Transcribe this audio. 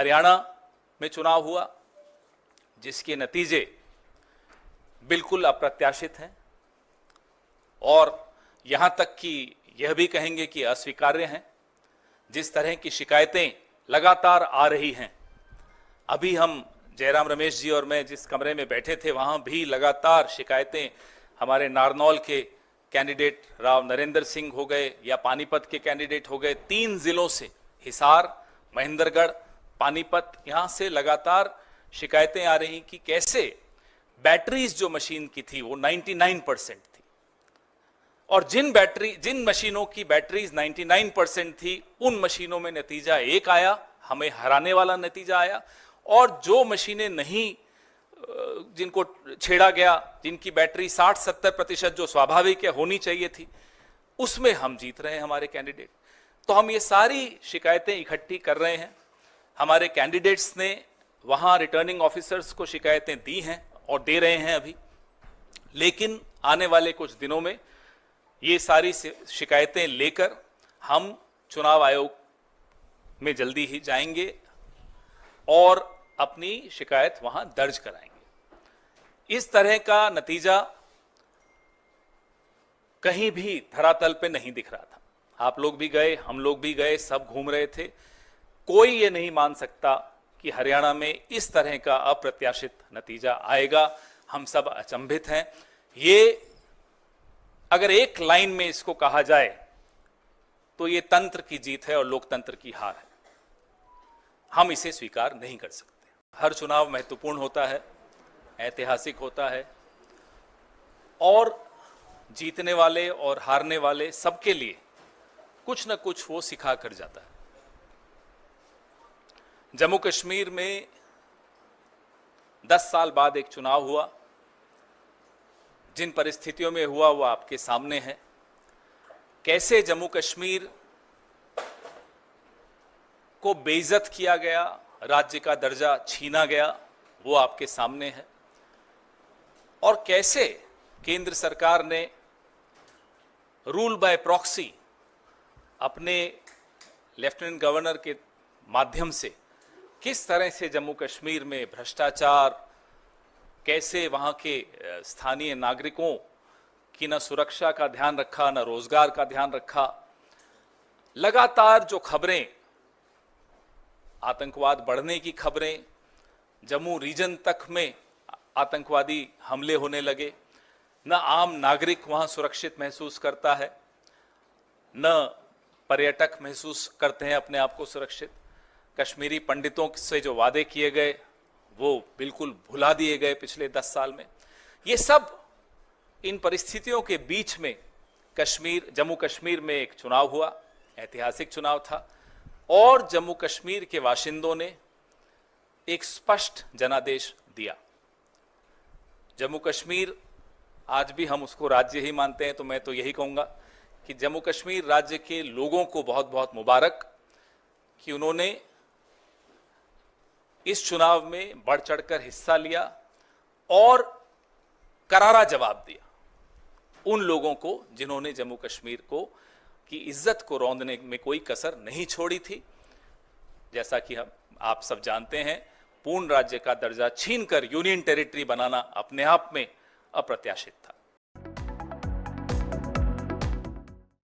हरियाणा में चुनाव हुआ जिसके नतीजे बिल्कुल अप्रत्याशित हैं और यहां तक कि यह भी कहेंगे कि अस्वीकार्य हैं। जिस तरह की शिकायतें लगातार आ रही हैं, अभी हम जयराम रमेश जी और मैं जिस कमरे में बैठे थे वहां भी लगातार शिकायतें हमारे नारनौल के कैंडिडेट राव नरेंद्र सिंह हो गए या पानीपत के कैंडिडेट हो गए, 3 जिलों से हिसार, महेंद्रगढ़, पानीपत, यहां से लगातार शिकायतें आ रही कि कैसे बैटरीज जो मशीन की थी वो 99% थी और जिन मशीनों की बैटरीज 99% थी उन मशीनों में नतीजा एक आया, हमें हराने वाला नतीजा आया, और जो मशीनें नहीं, जिनको छेड़ा गया, जिनकी बैटरी 60-70% जो स्वाभाविक है होनी चाहिए थी, उसमें हम जीत रहे हैं हमारे कैंडिडेट। तो हम ये सारी शिकायतें इकट्ठी कर रहे हैं। हमारे कैंडिडेट्स ने वहां रिटर्निंग ऑफिसर्स को शिकायतें दी हैं और दे रहे हैं अभी, लेकिन आने वाले कुछ दिनों में ये सारी शिकायतें लेकर हम चुनाव आयोग में जल्दी ही जाएंगे और अपनी शिकायत वहां दर्ज कराएंगे। इस तरह का नतीजा कहीं भी धरातल पे नहीं दिख रहा था। आप लोग भी गए, हम लोग भी गए, सब घूम रहे थे। कोई ये नहीं मान सकता कि हरियाणा में इस तरह का अप्रत्याशित नतीजा आएगा। हम सब अचंभित हैं। ये अगर एक लाइन में इसको कहा जाए तो ये तंत्र की जीत है और लोकतंत्र की हार है। हम इसे स्वीकार नहीं कर सकते। हर चुनाव महत्वपूर्ण होता है, ऐतिहासिक होता है और जीतने वाले और हारने वाले सबके लिए कुछ न कुछ वो सिखा कर जाता है। जम्मू कश्मीर में 10 साल बाद एक चुनाव हुआ। जिन परिस्थितियों में हुआ वो आपके सामने है। कैसे जम्मू कश्मीर को बेइज्जत किया गया, राज्य का दर्जा छीना गया, वो आपके सामने है। और कैसे केंद्र सरकार ने रूल बाय प्रॉक्सी अपने लेफ्टिनेंट गवर्नर के माध्यम से किस तरह से जम्मू कश्मीर में भ्रष्टाचार, कैसे वहां के स्थानीय नागरिकों की न सुरक्षा का ध्यान रखा, न रोजगार का ध्यान रखा। लगातार जो खबरें, आतंकवाद बढ़ने की खबरें, जम्मू रीजन तक में आतंकवादी हमले होने लगे, न आम नागरिक वहां सुरक्षित महसूस करता है, न पर्यटक महसूस करते हैं अपने आप को सुरक्षित। कश्मीरी पंडितों से जो वादे किए गए वो बिल्कुल भुला दिए गए पिछले 10 साल में। ये सब इन परिस्थितियों के बीच में जम्मू कश्मीर में एक चुनाव हुआ, ऐतिहासिक चुनाव था, और जम्मू कश्मीर के बाशिंदों ने एक स्पष्ट जनादेश दिया। जम्मू कश्मीर, आज भी हम उसको राज्य ही मानते हैं, तो मैं तो यही कहूंगा कि जम्मू कश्मीर राज्य के लोगों को बहुत बहुत मुबारक कि उन्होंने इस चुनाव में बढ़ चढ़कर हिस्सा लिया और करारा जवाब दिया उन लोगों को जिन्होंने जम्मू कश्मीर को की इज्जत को रौंदने में कोई कसर नहीं छोड़ी थी। जैसा कि आप सब जानते हैं, पूर्ण राज्य का दर्जा छीनकर यूनियन टेरिटरी बनाना अपने आप में अप्रत्याशित था।